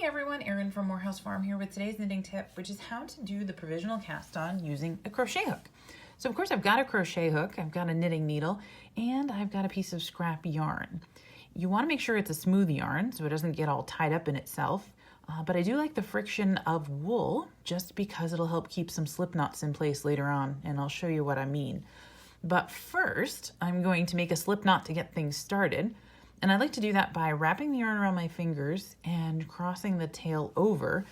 everyone, Erin from Morehouse Farm here with today's knitting tip, which is how to do the provisional cast on using a crochet hook. So of course I've got a crochet hook, I've got a knitting needle, and I've got a piece of scrap yarn. You want to make sure it's a smooth yarn so it doesn't get all tied up in itself, but I do like the friction of wool just because it'll help keep some slip knots in place later on, and I'll show you what I mean. But first, I'm going to make a slip knot to get things started. And I like to do that by wrapping the yarn around my fingers and crossing the tail over.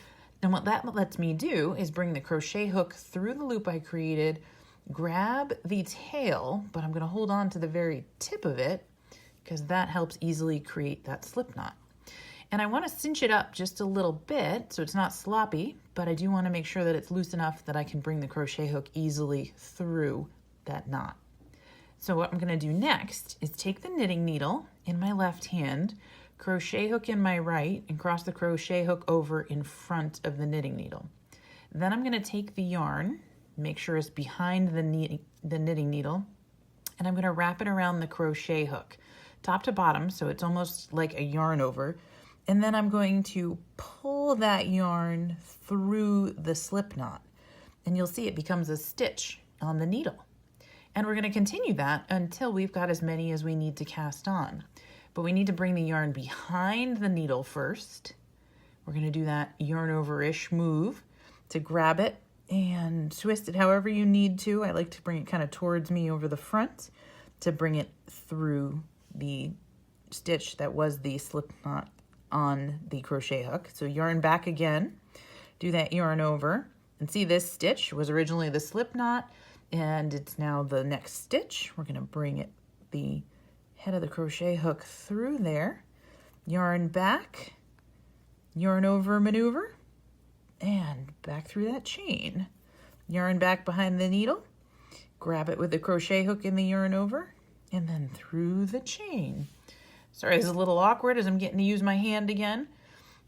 And what that lets me do is bring the crochet hook through the loop I created, grab the tail, but I'm going to hold on to the very tip of it because that helps easily create that slip knot. And I want to cinch it up just a little bit so it's not sloppy, but I do want to make sure that it's loose enough that I can bring the crochet hook easily through that knot. So what I'm going to do next is take the knitting needle in my left hand, crochet hook in my right, and cross the crochet hook over in front of the knitting needle. Then I'm going to take the yarn, make sure it's behind the knitting needle, and I'm going to wrap it around the crochet hook, top to bottom, so it's almost like a yarn over. And then I'm going to pull that yarn through the slip knot, and you'll see it becomes a stitch on the needle. And we're going to continue that until we've got as many as we need to cast on. But we need to bring the yarn behind the needle first. We're going to do that yarn over-ish move to grab it and twist it however you need to. I like to bring it kind of towards me over the front to bring it through the stitch that was the slip knot on the crochet hook. So yarn back again, do that yarn over, and see this stitch was originally the slip knot, and it's now the next stitch. We're going to bring it, the head of the crochet hook through there, yarn back, yarn over maneuver, and back through that chain. Yarn back behind the needle, grab it with the crochet hook in the yarn over, and then through the chain. Sorry, it's a little awkward as I'm getting to use my hand again.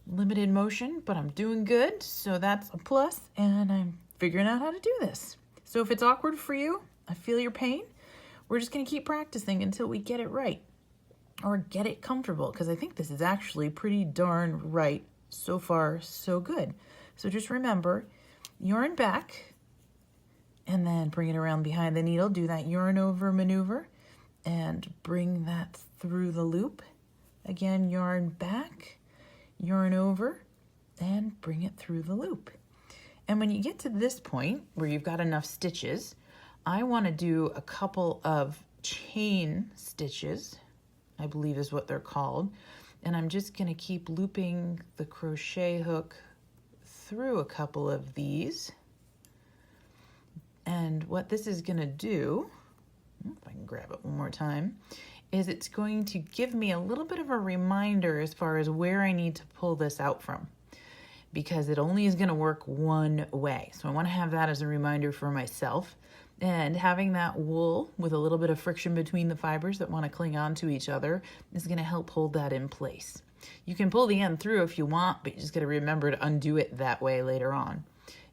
Limited motion, but I'm doing good, so that's a plus, and I'm figuring out how to do this. So if it's awkward for you, I feel your pain. We're just going to keep practicing until we get it right or get it comfortable, because I think this is actually pretty darn right. So far, so good. So just remember, yarn back and then bring it around behind the needle. Do that yarn over maneuver and bring that through the loop. Again, yarn back, yarn over, and bring it through the loop. And when you get to this point where you've got enough stitches, I want to do a couple of chain stitches, I believe is what they're called. And I'm just going to keep looping the crochet hook through a couple of these. And what this is going to do, if I can grab it one more time, is it's going to give me a little bit of a reminder as far as where I need to pull this out from, because it only is going to work one way. So I want to have that as a reminder for myself. And having that wool with a little bit of friction between the fibers that want to cling on to each other is going to help hold that in place. You can pull the end through if you want, but you just got to remember to undo it that way later on.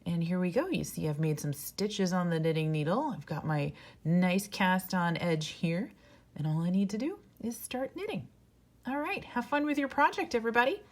And here we go. You see I've made some stitches on the knitting needle. I've got my nice cast on edge here, and all I need to do is start knitting. All right, have fun with your project, everybody.